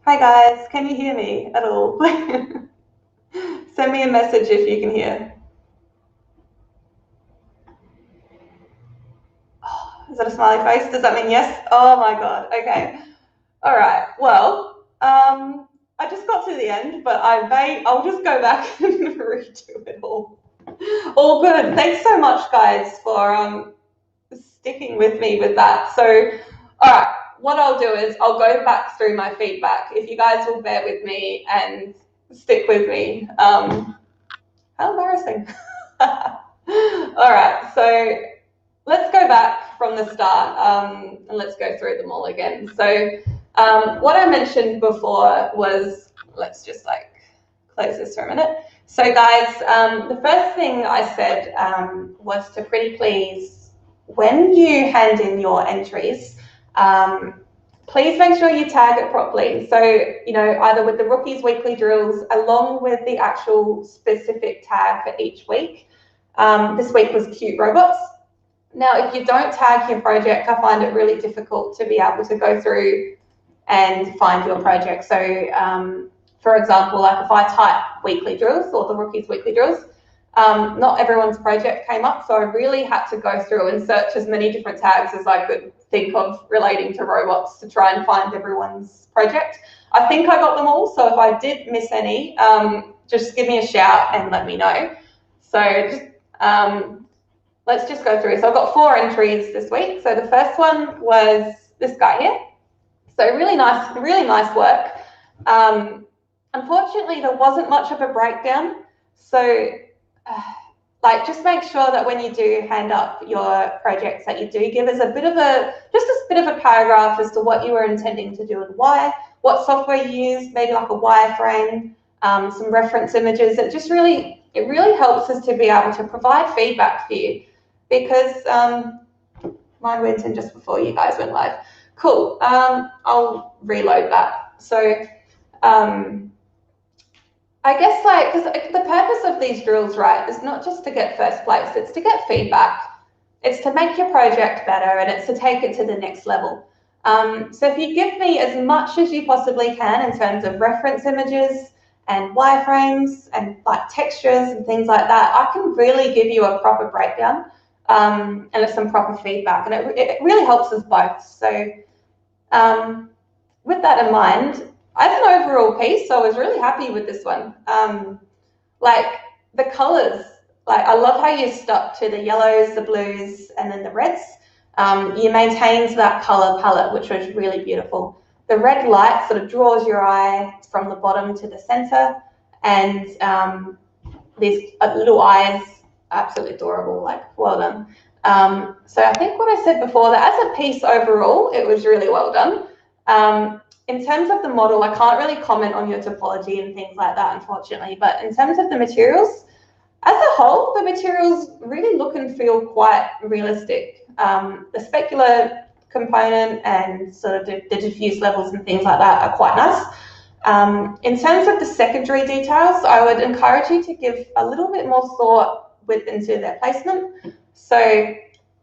Hi guys, can you hear me at all? Send me a message if you can hear. Oh, is that a smiley face? Does that mean yes? Oh my god, okay. All right, well, I just got to the end, but I'll just go back and redo it all. All good. Thanks so much, guys, for sticking with me with that. So, all right, what I'll do is I'll go back through my feedback. If you guys will bear with me and stick with me. How embarrassing. All right, so let's go back from the start and let's go through them all again. So what I mentioned before was, let's just like close this for a minute. So guys, the first thing I said was to pretty please, when you hand in your entries, please make sure you tag it properly. So, you know, either with the rookies weekly drills along with the actual specific tag for each week. This week was cute robots. Now, if you don't tag your project, I find it really difficult to be able to go through and find your project. So, for example, like if I type weekly drills or the rookies weekly drills, not everyone's project came up, so I really had to go through and search as many different tags as I could think of relating to robots to try and find everyone's project. I think I got them all, so if I did miss any, just give me a shout and let me know. So just, let's just go through. So I've got 4 entries this week. So the first one was this guy here. So really nice work. Unfortunately, there wasn't much of a breakdown. So like just make sure that when you do hand up your projects that you do give us a bit of a paragraph as to what you were intending to do and why, what software you used, maybe like a wireframe, some reference images. It really helps us to be able to provide feedback for you, because mine went in just before you guys went live. Cool. I'll reload that. So I guess like, because the purpose of these drills, right, is not just to get first place, it's to get feedback. It's to make your project better, and it's to take it to the next level. So if you give me as much as you possibly can in terms of reference images and wireframes and like textures and things like that, I can really give you a proper breakdown and some proper feedback, and it really helps us both. So with that in mind, as an overall piece, I was really happy with this one. Like the colors, like I love how you stuck to the yellows, the blues, and then the reds. You maintained that color palette, which was really beautiful. The red light sort of draws your eye from the bottom to the center, and these little eyes, absolutely adorable, like well done. So I think what I said before, that as a piece overall, it was really well done. In terms of the model, I can't really comment on your topology and things like that, unfortunately, but in terms of the materials, as a whole, the materials really look and feel quite realistic. The specular component and sort of the diffuse levels and things like that are quite nice. In terms of the secondary details, I would encourage you to give a little bit more thought into their placement. So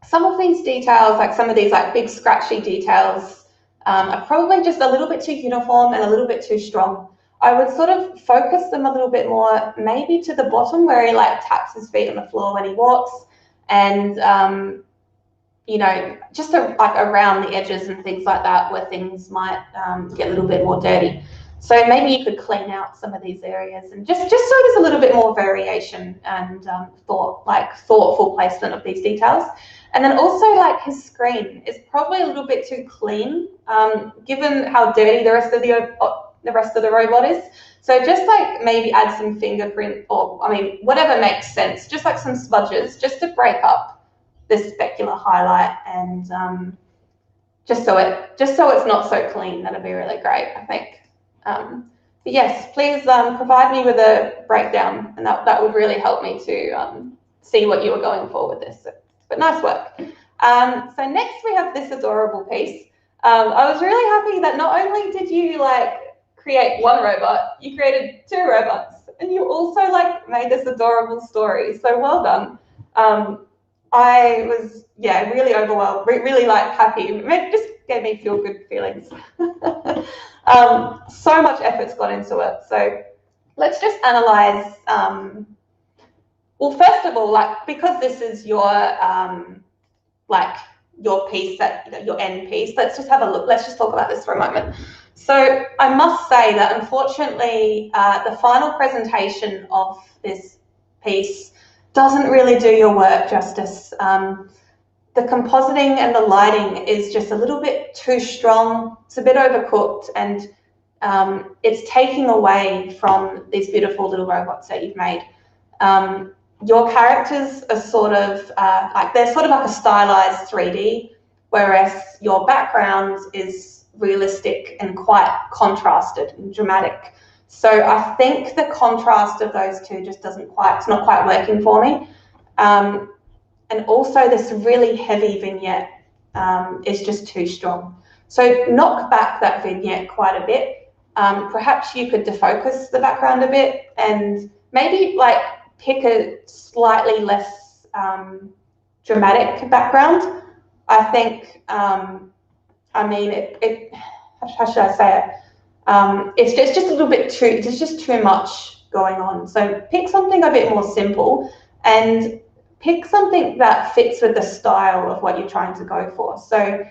some of these details, like some of these like big scratchy details, are probably just a little bit too uniform and a little bit too strong. I would sort of focus them a little bit more, maybe to the bottom where he like taps his feet on the floor when he walks, and you know, just like around the edges and things like that where things might get a little bit more dirty. So maybe you could clean out some of these areas and just so there's a little bit more variation and thoughtful placement of these details. And then also like his screen is probably a little bit too clean, given how dirty the rest of the robot is. So just like maybe add some fingerprint, or I mean whatever makes sense, just like some smudges, just to break up this specular highlight, and just so it's not so clean. That'd be really great, I think. But yes, please provide me with a breakdown, and that would really help me to see what you were going for with this. But nice work. So next we have this adorable piece. I was really happy that not only did you like create one robot, you created 2 robots, and you also like made this adorable story. So well done. I was really overwhelmed, really like happy. Just gave me feel good feelings. So much effort's gone into it. So let's just analyze. Well, first of all, like, because this is your like your piece, that your end piece, let's just have a look. Let's just talk about this for a moment. So I must say that unfortunately, the final presentation of this piece doesn't really do your work justice. The compositing and the lighting is just a little bit too strong. It's a bit overcooked, and it's taking away from these beautiful little robots that you've made. Your characters are sort of they're sort of like a stylized 3D, whereas your background is realistic and quite contrasted and dramatic. So I think the contrast of those two just it's not quite working for me. And also this really heavy vignette is just too strong. So knock back that vignette quite a bit. Perhaps you could defocus the background a bit and maybe like pick a slightly less dramatic background. I think, I mean, how should I say it? It's just a little bit too, there's just too much going on. So pick something a bit more simple and pick something that fits with the style of what you're trying to go for. So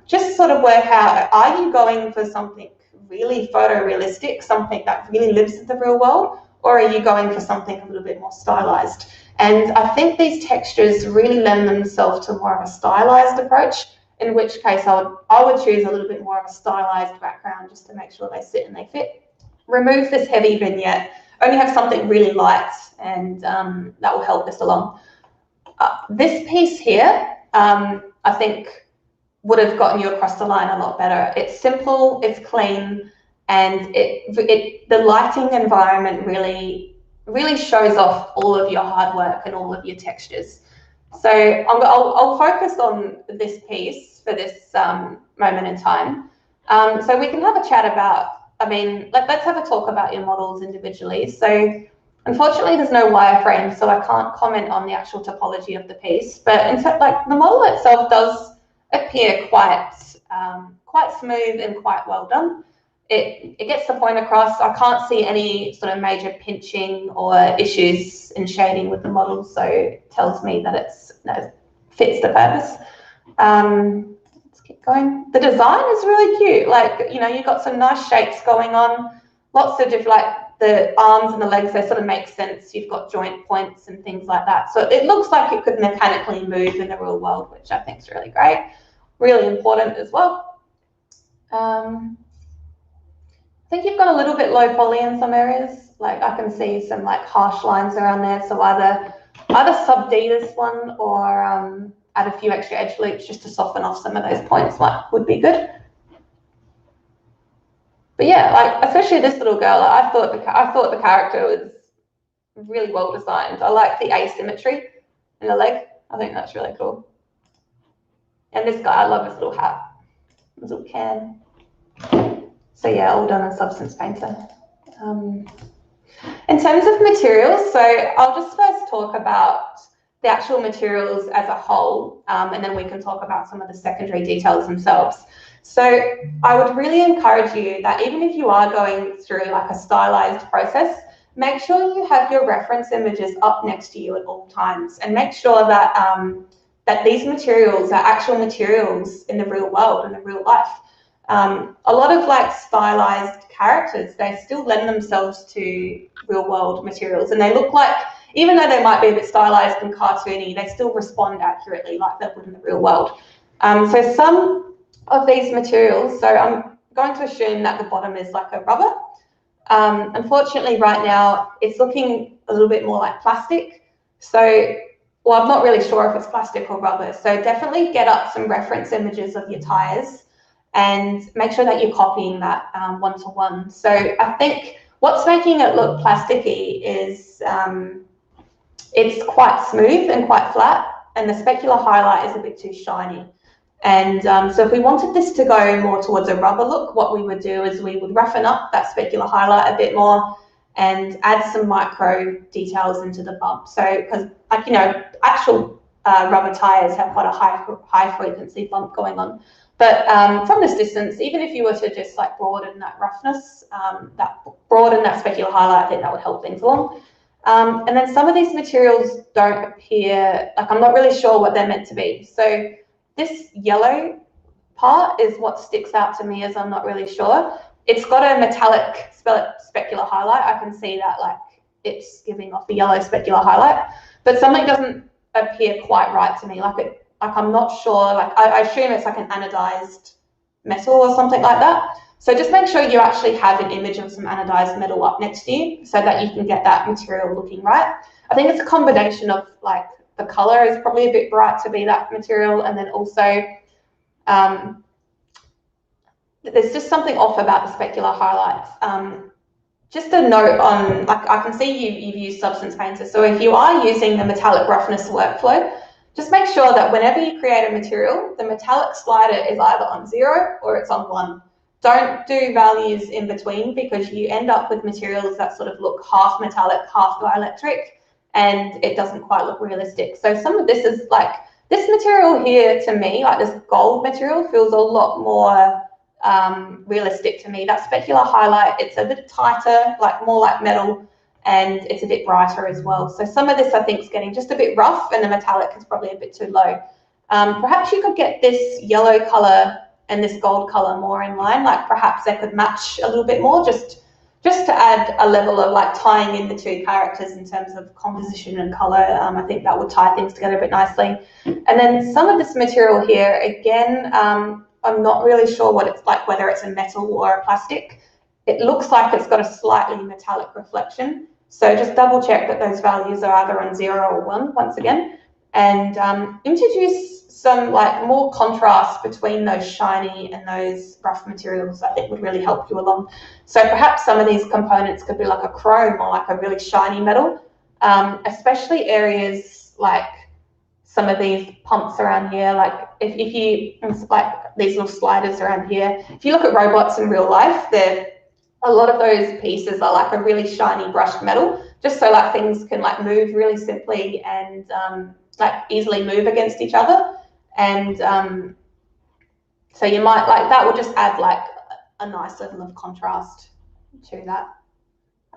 just sort of work out, are you going for something really photorealistic, something that really lives in the real world, or are you going for something a little bit more stylized? And I think these textures really lend themselves to more of a stylized approach, in which case I would choose a little bit more of a stylized background just to make sure they sit and they fit. Remove this heavy vignette, only have something really light, and that will help this along. This piece here, I think would have gotten you across the line a lot better. It's simple, it's clean, and the lighting environment really shows off all of your hard work and all of your textures. So I'll focus on this piece for this moment in time. So we can have a chat about, I mean, let's have a talk about your models individually. So unfortunately, there's no wireframe, so I can't comment on the actual topology of the piece. But in fact, like, the model itself does appear quite smooth and quite well done. It gets the point across. I can't see any sort of major pinching or issues in shading with the model, so it tells me that it fits the purpose. Let's keep going. The design is really cute. Like, you know, you've got some nice shapes going on, lots of different, like the arms and the legs, they sort of make sense. You've got joint points and things like that. So it looks like it could mechanically move in the real world, which I think is really great. Really important as well. I think you've got a little bit low poly in some areas. Like, I can see some like harsh lines around there. So either sub-D this one or add a few extra edge loops just to soften off some of those points would be good. But yeah, like, especially this little girl, I thought the character was really well designed. I like the asymmetry in the leg. I think that's really cool. And this guy, I love his little hat, his little can. So yeah, all done in Substance Painter. In terms of materials, so I'll just first talk about the actual materials as a whole, and then we can talk about some of the secondary details themselves. So I would really encourage you that even if you are going through like a stylized process, make sure you have your reference images up next to you at all times, and make sure that that these materials are actual materials in the real world, in the real life. A lot of like stylized characters, they still lend themselves to real world materials, and they look like, even though they might be a bit stylized and cartoony, they still respond accurately like they would in the real world. So some of these materials, so I'm going to assume that the bottom is like a rubber. Unfortunately, right now, it's looking a little bit more like plastic. So, well, I'm not really sure if it's plastic or rubber. So definitely get up some reference images of your tires and make sure that you're copying that one-to-one. So I think what's making it look plasticky is it's quite smooth and quite flat, and the specular highlight is a bit too shiny. And so if we wanted this to go more towards a rubber look, what we would do is we would roughen up that specular highlight a bit more and add some micro details into the bump. So, because, like, you know, actual rubber tires have quite a high frequency bump going on. But from this distance, even if you were to just like broaden that roughness, broaden that specular highlight, I think that would help things along. And then some of these materials don't appear, like I'm not really sure what they're meant to be. So this yellow part is what sticks out to me, as I'm not really sure. It's got a metallic specular highlight. I can see that like it's giving off a yellow specular highlight, but something doesn't appear quite right to me. Like I'm not sure, like I assume it's like an anodized metal or something like that. So just make sure you actually have an image of some anodized metal up next to you so that you can get that material looking right. I think it's a combination of like the color is probably a bit bright to be that material, and then also there's just something off about the specular highlights. Just a note on, like I can see you've used Substance Painter, so if you are using the metallic roughness workflow, just make sure that whenever you create a material, the metallic slider is either on 0 or it's on 1. Don't do values in between, because you end up with materials that sort of look half metallic, half dielectric, and it doesn't quite look realistic. So some of this is like, this material here to me, like this gold material, feels a lot more realistic to me. That specular highlight, it's a bit tighter, like more like metal, and it's a bit brighter as well. So some of this I think is getting just a bit rough, and the metallic is probably a bit too low. Perhaps you could get this yellow color and this gold color more in line, like perhaps they could match a little bit more, just to add a level of like tying in the two characters in terms of composition and color. I think that would tie things together a bit nicely. And then some of this material here, again, I'm not really sure what it's like, whether it's a metal or a plastic. It looks like it's got a slightly metallic reflection. So just double check that those values are either on 0 or 1 once again, and introduce some like more contrast between those shiny and those rough materials. I think would really help you along. So perhaps some of these components could be like a chrome or like a really shiny metal, especially areas like some of these pumps around here, like if you, like these little sliders around here, if you look at robots in real life, a lot of those pieces are like a really shiny brushed metal, just so like things can like move really simply and like easily move against each other. And so you might, like, that will just add like a nice level of contrast to that.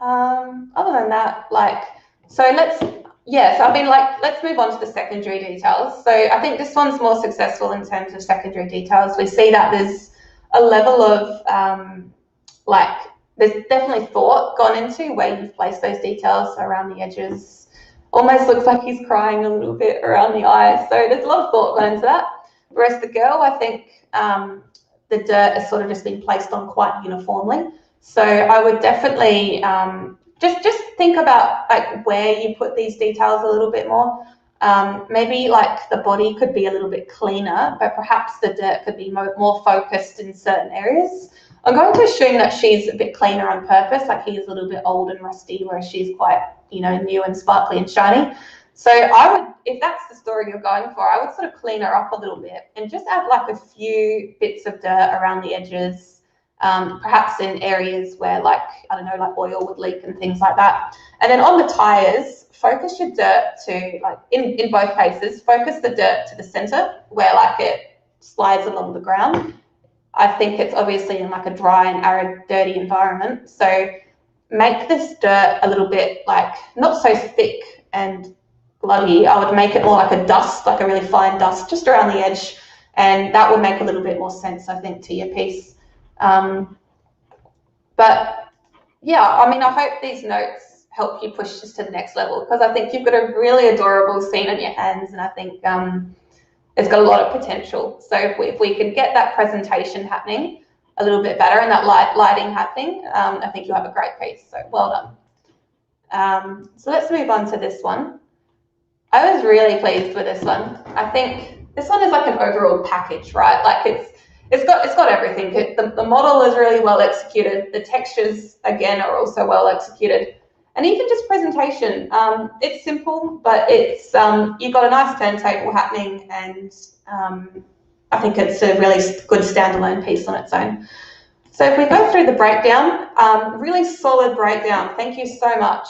Other than that, like, so let's move on to the secondary details. So I think this one's more successful in terms of secondary details. We see that there's a level of like, there's definitely thought gone into where you've placed those details around the edges. Almost looks like he's crying a little bit around the eyes. So there's a lot of thought gone into that. Whereas the girl, I think the dirt has sort of just been placed on quite uniformly. So I would definitely just think about like where you put these details a little bit more. Maybe like the body could be a little bit cleaner, but perhaps the dirt could be more focused in certain areas. I'm going to assume that she's a bit cleaner on purpose, like he's a little bit old and rusty, whereas she's quite, you know, new and sparkly and shiny. So I would, if that's the story you're going for, I would sort of clean her up a little bit and just add like a few bits of dirt around the edges, perhaps in areas where like, I don't know, like oil would leak and things like that. And then on the tires, focus your dirt to, like, in both cases, focus the dirt to the center where like it slides along the ground. I think it's obviously in like a dry and arid, dirty environment. So make this dirt a little bit like, not so thick and bloody. I would make it more like a dust, like a really fine dust just around the edge. And that would make a little bit more sense, I think, to your piece. But yeah, I mean, I hope these notes help you push this to the next level, because I think you've got a really adorable scene on your hands, and I think it's got a lot of potential. So if we can get that presentation happening a little bit better and that lighting happening, I think you'll have a great piece. So well done. So let's move on to this one. I was really pleased with this one. I think this one is like an overall package, right? Like it's got everything. The model is really well executed. The textures, again, are also well executed. And even just presentation, it's simple, but it's you've got a nice turntable happening, and I think it's a really good standalone piece on its own. So if we go through the breakdown, really solid breakdown. Thank you so much.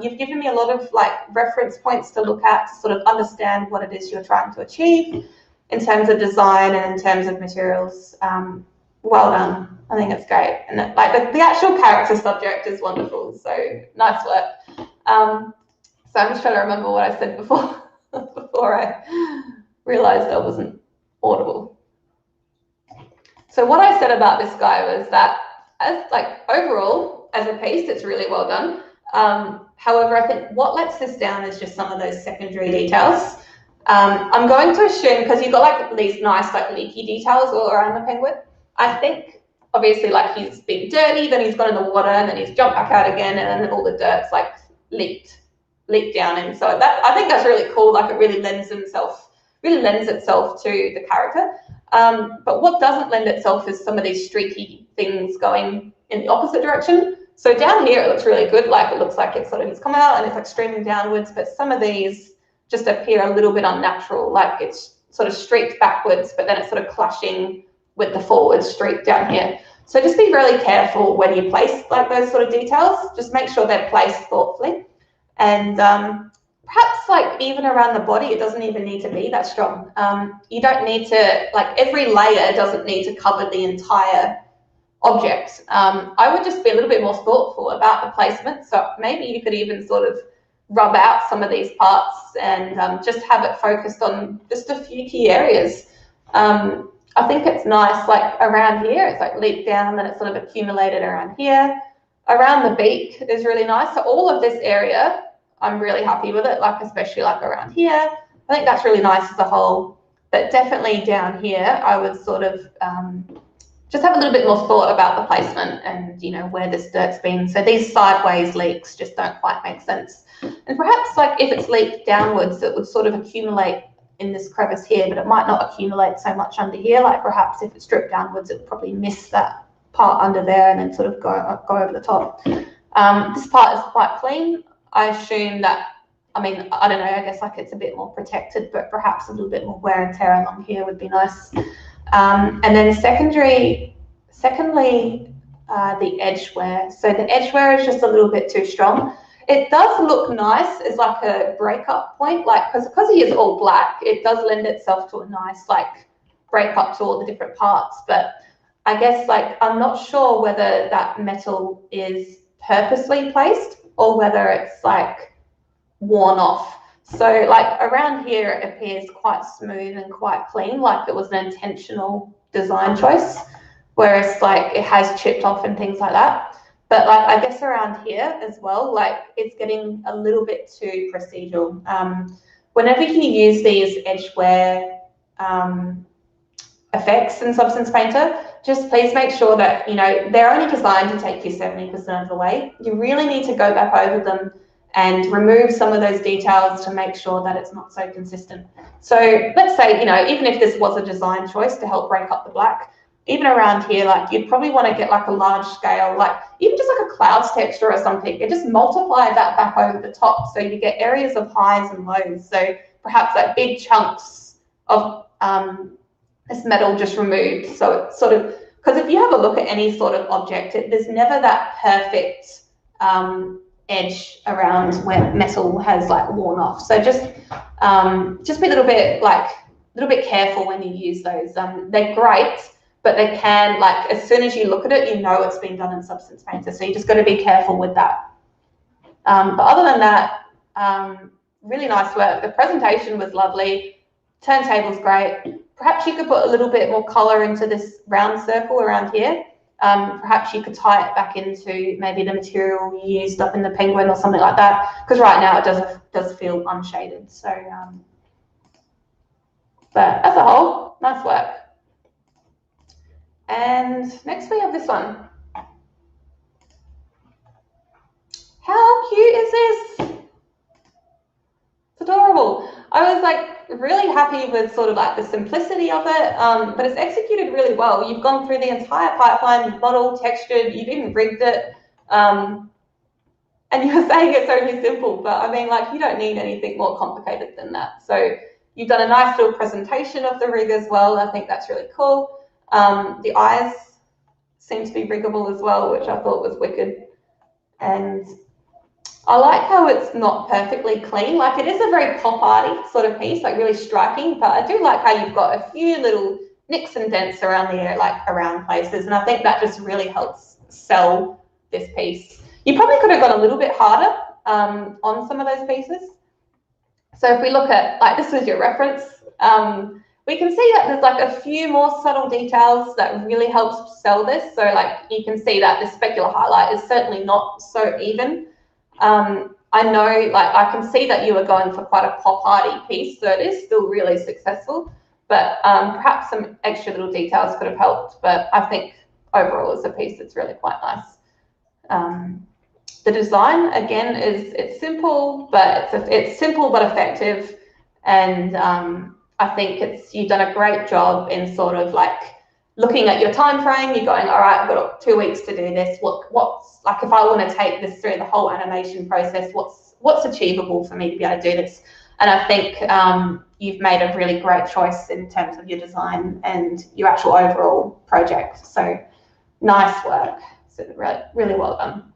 You've given me a lot of like reference points to look at to sort of understand what it is you're trying to achieve in terms of design and in terms of materials. Well done. I think it's great. And like the actual character subject is wonderful. So nice work. So I'm just trying to remember what I said before before I realized I wasn't audible. So what I said about this guy was that as like overall as a piece, it's really well done. However, I think what lets this down is just some of those secondary details. I'm going to assume, because you've got like these nice like leaky details all around the penguin, I think obviously like he's been dirty, then he's gone in the water, and then he's jumped back out again, and then all the dirt's like leaked down. And so that, I think that's really cool. Like it really lends itself to the character. But what doesn't lend itself is some of these streaky things going in the opposite direction. So down here it looks really good, like it looks like it's sort of, he's come out and it's like streaming downwards, but some of these just appear a little bit unnatural, like it's sort of streaked backwards, but then it's sort of clashing with the forward streak down here. So just be really careful when you place like those sort of details. Just make sure they're placed thoughtfully. And perhaps like even around the body, it doesn't even need to be that strong. You don't need to, like every layer doesn't need to cover the entire object. I would just be a little bit more thoughtful about the placement. So maybe you could even sort of rub out some of these parts and just have it focused on just a few key areas. I think it's nice, like around here, it's like leaked down, then it's sort of accumulated around here. Around the beak is really nice. So all of this area, I'm really happy with it, like especially like around here. I think that's really nice as a whole. But definitely down here, I would sort of just have a little bit more thought about the placement and, you know, where this dirt's been. So these sideways leaks just don't quite make sense. And perhaps like if it's leaked downwards, it would sort of accumulate in this crevice here, but it might not accumulate so much under here. Like perhaps if it's dripped downwards, it would probably miss that part under there and then sort of go over the top. This part is quite clean. I assume that, I mean, I don't know, I guess like it's a bit more protected, but perhaps a little bit more wear and tear along here would be nice. And then secondly, the edge wear. So the edge wear is just a little bit too strong. It does look nice as like a breakup point, like because he is all black, it does lend itself to a nice like breakup to all the different parts. But I guess like I'm not sure whether that metal is purposely placed or whether it's like worn off. So like around here it appears quite smooth and quite clean, like it was an intentional design choice, whereas like it has chipped off and things like that. But like I guess around here as well, like it's getting a little bit too procedural. Whenever you use these edge wear effects in Substance Painter, just please make sure that, you know, they're only designed to take you 70% of the way. You really need to go back over them and remove some of those details to make sure that it's not so consistent. So let's say, you know, even if this was a design choice to help break up the black, even around here, like you'd probably want to get like a large scale, like even just like a clouds texture or something, and just multiply that back over the top so you get areas of highs and lows. So perhaps like big chunks of this metal just removed. So it's sort of, because if you have a look at any sort of object, there's never that perfect edge around where metal has like worn off. So just be a little bit careful when you use those. They're great, but they can, like, as soon as you look at it, you know it's been done in Substance Painter. So you just got to be careful with that. But other than that, really nice work. The presentation was lovely. Turntable's great. Perhaps you could put a little bit more color into this round circle around here. Perhaps you could tie it back into maybe the material you used up in the penguin or something like that, because right now it does feel unshaded. So, but as a whole, nice work. And next we have this one. How cute is this? It's adorable. I was like really happy with sort of like the simplicity of it, but it's executed really well. You've gone through the entire pipeline, you've modeled, textured, you've even rigged it, and you're saying it's only simple, but I mean, like, you don't need anything more complicated than that. So you've done a nice little presentation of the rig as well. I think that's really cool. The eyes, seems to be riggable as well, which I thought was wicked. And I like how it's not perfectly clean. Like, it is a very pop arty sort of piece, like really striking, but I do like how you've got a few little nicks and dents around the like around places, and I think that just really helps sell this piece. You probably could have gone a little bit harder on some of those pieces. So if we look at, like, this is your reference, we can see that there's like a few more subtle details that really helps sell this. So like you can see that the specular highlight is certainly not so even. I know, like, I can see that you were going for quite a pop arty piece, so it is still really successful, but perhaps some extra little details could have helped. But I think overall as a piece, it's really quite nice. The design, again, it's simple, but it's simple but effective, and I think you've done a great job in sort of like looking at your time frame. You're going, all right, I've got 2 weeks to do this. What's like, if I want to take this through the whole animation process, what's achievable for me to be able to do this? And I think you've made a really great choice in terms of your design and your actual overall project. So nice work. So really, really well done.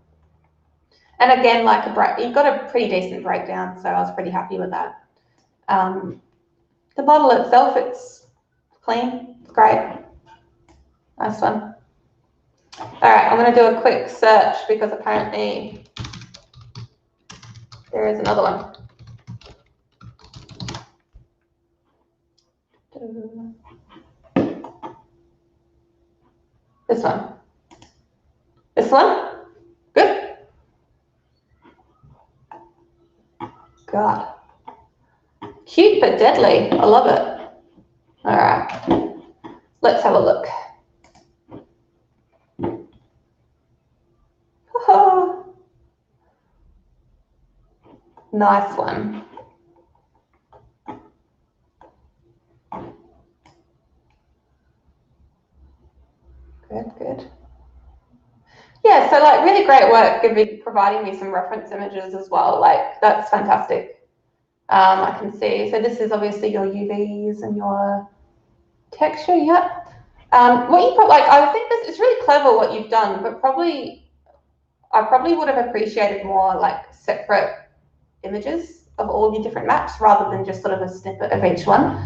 And again, like you've got a pretty decent breakdown, so I was pretty happy with that. The model itself, it's clean, it's great. Nice one. All right, I'm going to do a quick search because apparently there is another one. This one. This one? Good. God. Cute but deadly. I love it. All right. Let's have a look. Oh. Nice one. Good, good. Yeah, so like really great work providing me some reference images as well. Like, that's fantastic. I can see, so this is obviously your UVs and your texture, yep. What you put, like, I think it's really clever what you've done, but I probably would have appreciated more like separate images of all your different maps rather than just sort of a snippet of each one.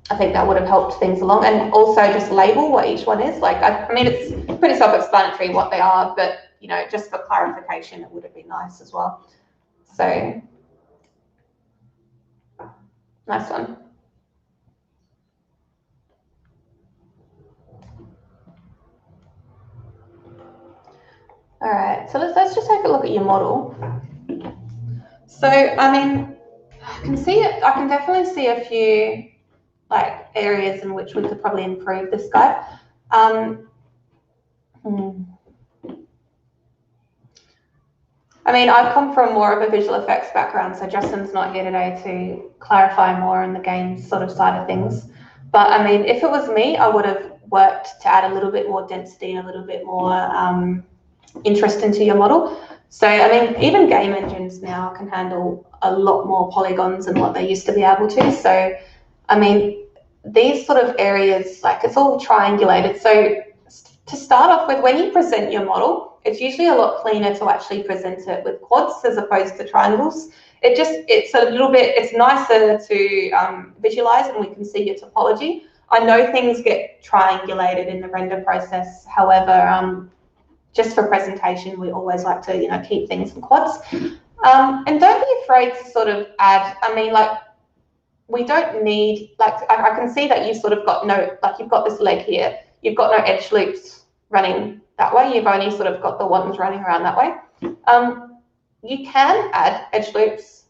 I think that would have helped things along, and also just label what each one is. Like, I mean, it's pretty self-explanatory what they are, but you know, just for clarification, it would have been nice as well. So, nice one. All right, so let's just take a look at your model. So, I mean, I can see it. I can definitely see a few like areas in which we could probably improve this guy. I mean, I've come from more of a visual effects background, so Justin's not here today to clarify more on the games sort of side of things. But I mean, if it was me, I would have worked to add a little bit more density and a little bit more interest into your model. So, I mean, even game engines now can handle a lot more polygons than what they used to be able to. So, I mean, these sort of areas, like, it's all triangulated. So to start off with, when you present your model, it's usually a lot cleaner to actually present it with quads as opposed to triangles. It's a little bit, it's nicer to visualize, and we can see your topology. I know things get triangulated in the render process. However, just for presentation, we always like to, you know, keep things in quads. And don't be afraid to sort of add, I mean, like, we don't need, like, I can see that you sort of got no, like, you've got this leg here, you've got no edge loops running that way, you've only sort of got the ones running around that way. You can add edge loops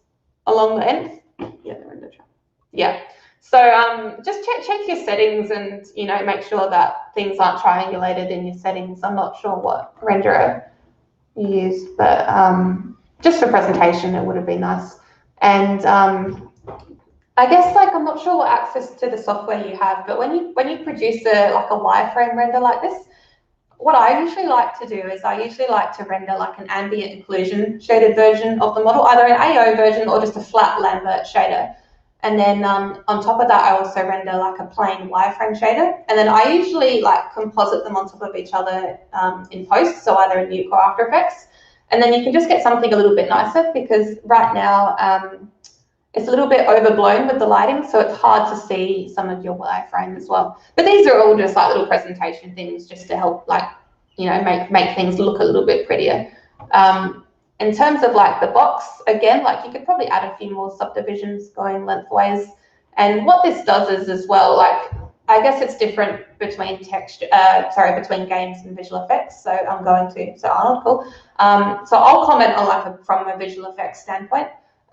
along the ends. Yeah, the render track. Yeah. So just check your settings and, you know, make sure that things aren't triangulated in your settings. I'm not sure what renderer you use, but just for presentation, it would have been nice. And I guess, like, I'm not sure what access to the software you have, but when you produce like a wireframe render like this, what I usually like to do is I usually like to render like an ambient occlusion shaded version of the model, either an AO version or just a flat Lambert shader. And then on top of that, I also render like a plain wireframe shader. And then I usually like composite them on top of each other in post, so either in Nuke or After Effects. And then you can just get something a little bit nicer, because right now it's a little bit overblown with the lighting, so it's hard to see some of your wireframe as well. But these are all just like little presentation things just to help, like, you know, make things look a little bit prettier. In terms of like the box, again, like you could probably add a few more subdivisions going lengthways. And what this does is as well, like, I guess it's different between between games and visual effects. So Arnold, cool. So I'll comment on from a visual effects standpoint.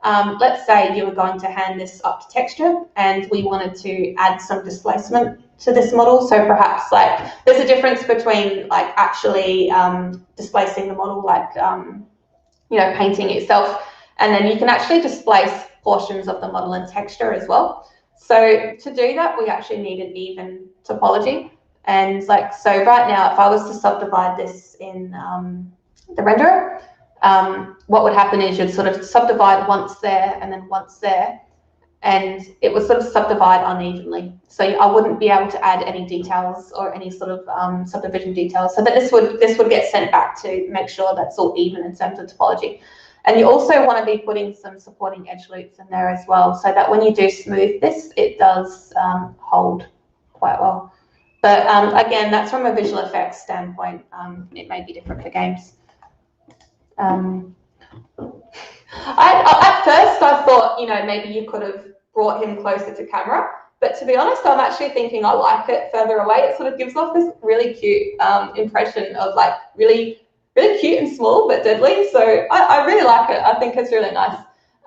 Let's say you were going to hand this up to texture and we wanted to add some displacement to this model. So perhaps like there's a difference between like actually displacing the model, like you know, painting itself, and then you can actually displace portions of the model in texture as well. So to do that, we actually need an even topology. And like, so right now, if I was to subdivide this in the renderer, what would happen is you'd sort of subdivide once there and then once there, and it would sort of subdivide unevenly. So I wouldn't be able to add any details or any sort of subdivision details. So that this would get sent back to make sure that's all even in terms of topology. And you also want to be putting some supporting edge loops in there as well, so that when you do smooth this, it does hold quite well. But again, that's from a visual effects standpoint. It may be different for games. At first I thought, you know, maybe you could have brought him closer to camera, but to be honest, I'm actually thinking I like it further away. It sort of gives off this really cute impression of like really cute and small but deadly. So I really like it. I think it's really nice.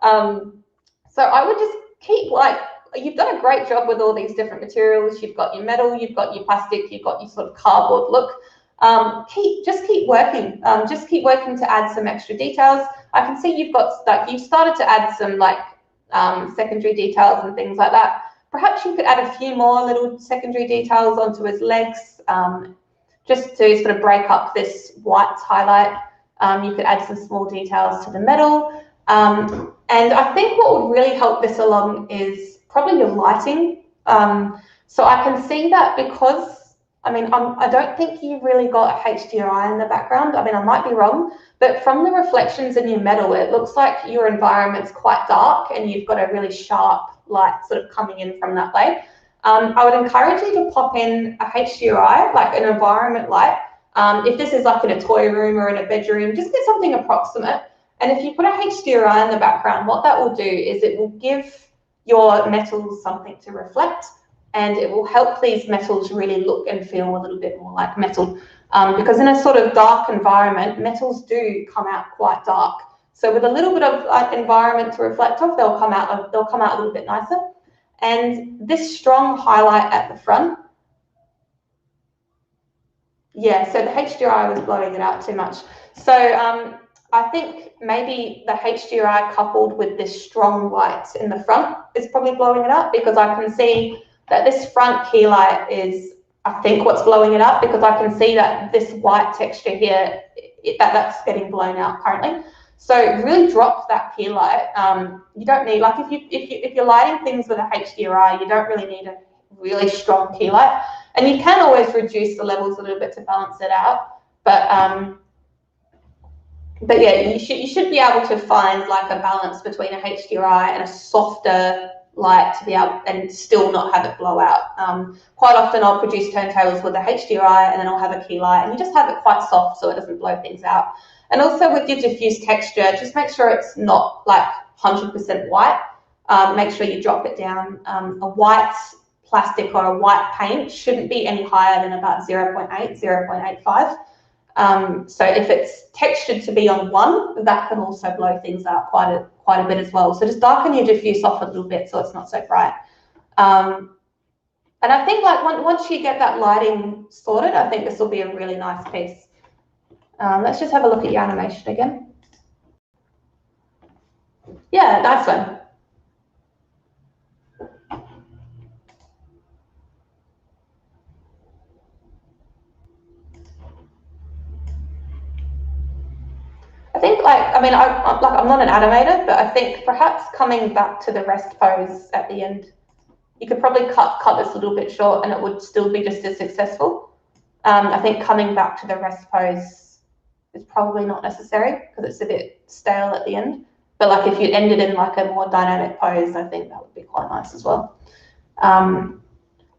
So I would just keep, like, you've done a great job with all these different materials. You've got your metal, you've got your plastic, you've got your sort of cardboard look. Just keep working. Just keep working to add some extra details. I can see you've got, like, you've started to add some like secondary details and things like that. Perhaps you could add a few more little secondary details onto his legs, just to sort of break up this white highlight. You could add some small details to the metal. And I think what would really help this along is probably your lighting. So I can see that because, I mean, I don't think you really got a HDRI in the background. I mean, I might be wrong, but from the reflections in your metal, it looks like your environment's quite dark and you've got a really sharp light sort of coming in from that way. I would encourage you to pop in a HDRI, like an environment light. If this is like in a toy room or in a bedroom, just get something approximate. And if you put a HDRI in the background, what that will do is it will give your metals something to reflect, and it will help these metals really look and feel a little bit more like metal. Because in a sort of dark environment, metals do come out quite dark. So with a little bit of environment to reflect off, they'll come out a little bit nicer. And this strong highlight at the front, yeah, so the HDRI was blowing it out too much. So I think maybe the HDRI coupled with this strong light in the front is probably blowing it up, because I can see that this front key light is, I think, what's blowing it up, because I can see that this white texture here, that's getting blown out currently. So really drop that key light. You don't need, like, if you're lighting things with a HDRI, you don't really need a really strong key light. And you can always reduce the levels a little bit to balance it out. But yeah, you should be able to find like a balance between a HDRI and a softer light to be able, and still not have it blow out. Quite often I'll produce turntables with a HDRI and then I'll have a key light, and you just have it quite soft so it doesn't blow things out. And also with your diffuse texture, just make sure it's not like 100% white. Make sure you drop it down. A white plastic or a white paint shouldn't be any higher than about 0.8, 0.85. So if it's textured to be on 1, that can also blow things out quite a bit as well. So just darken your diffuse off a little bit so it's not so bright. And I think like once you get that lighting sorted, I think this will be a really nice piece. Let's just have a look at your animation again. Yeah, nice one. I mean, I'm not an animator, but I think perhaps coming back to the rest pose at the end, you could probably cut this a little bit short and it would still be just as successful. I think coming back to the rest pose is probably not necessary because it's a bit stale at the end. But like if you ended in like a more dynamic pose, I think that would be quite nice as well.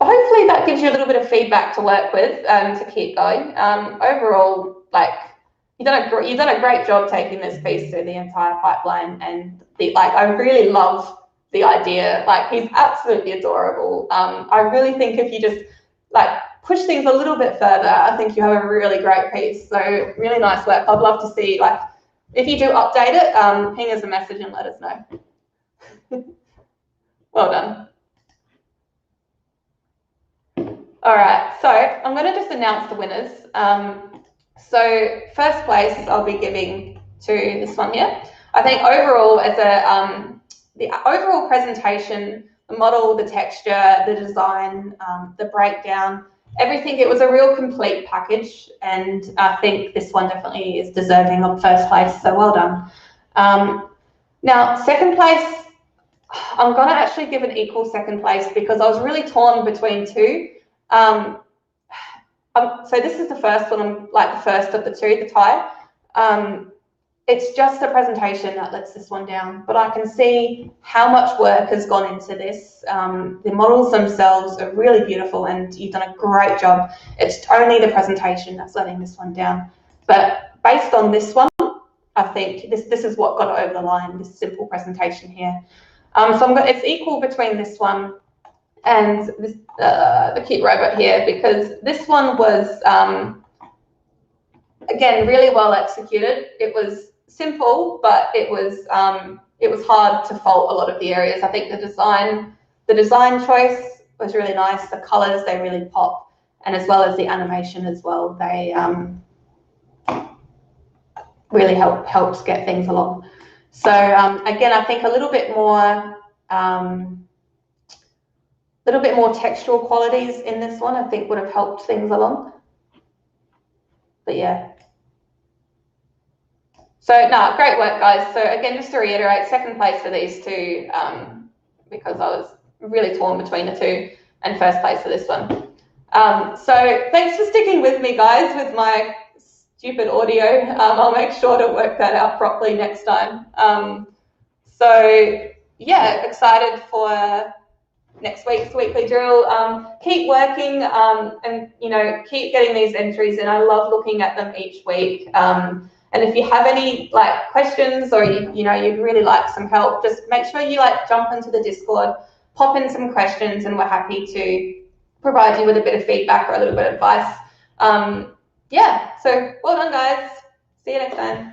Hopefully that gives you a little bit of feedback to work with to keep going. Overall, like you've done a great job taking this piece through the entire pipeline, and I really love the idea. Like he's absolutely adorable. I really think if you just like push things a little bit further, I think you have a really great piece. So really nice work. I'd love to see, like, if you do update it, ping us a message and let us know. Well done. All right, so I'm going to just announce the winners. So first place I'll be giving to this one here. I think overall, as the overall presentation, the model, the texture, the design, the breakdown, everything, it was a real complete package, and I think this one definitely is deserving of first place, so well done. Now, second place, I'm going to actually give an equal second place because I was really torn between two. So this is the first one, I'm like the first of the two, the tie. It's just the presentation that lets this one down, but I can see how much work has gone into this. The models themselves are really beautiful and you've done a great job. It's only the presentation that's letting this one down. But based on this one, I think this is what got it over the line, this simple presentation here. So it's equal between this one and this, the cute robot here, because this one was, again, really well executed. It was simple, but it was hard to fault a lot of the areas. I think the design choice was really nice. The colors, they really pop, and as well as the animation as well, they really helped get things along. So again, I think a little bit more textual qualities in this one, I think would have helped things along. But yeah. So no, great work, guys. So again, just to reiterate, second place for these two, because I was really torn between the two, and first place for this one. So thanks for sticking with me, guys, with my stupid audio. I'll make sure to work that out properly next time. So yeah, excited for next week's weekly drill. Keep working and keep getting these entries in. I love looking at them each week. And if you have any like questions or you'd really like some help, just make sure you jump into the Discord, pop in some questions, and we're happy to provide you with a bit of feedback or a little bit of advice. Yeah, so well done, guys. See you next time.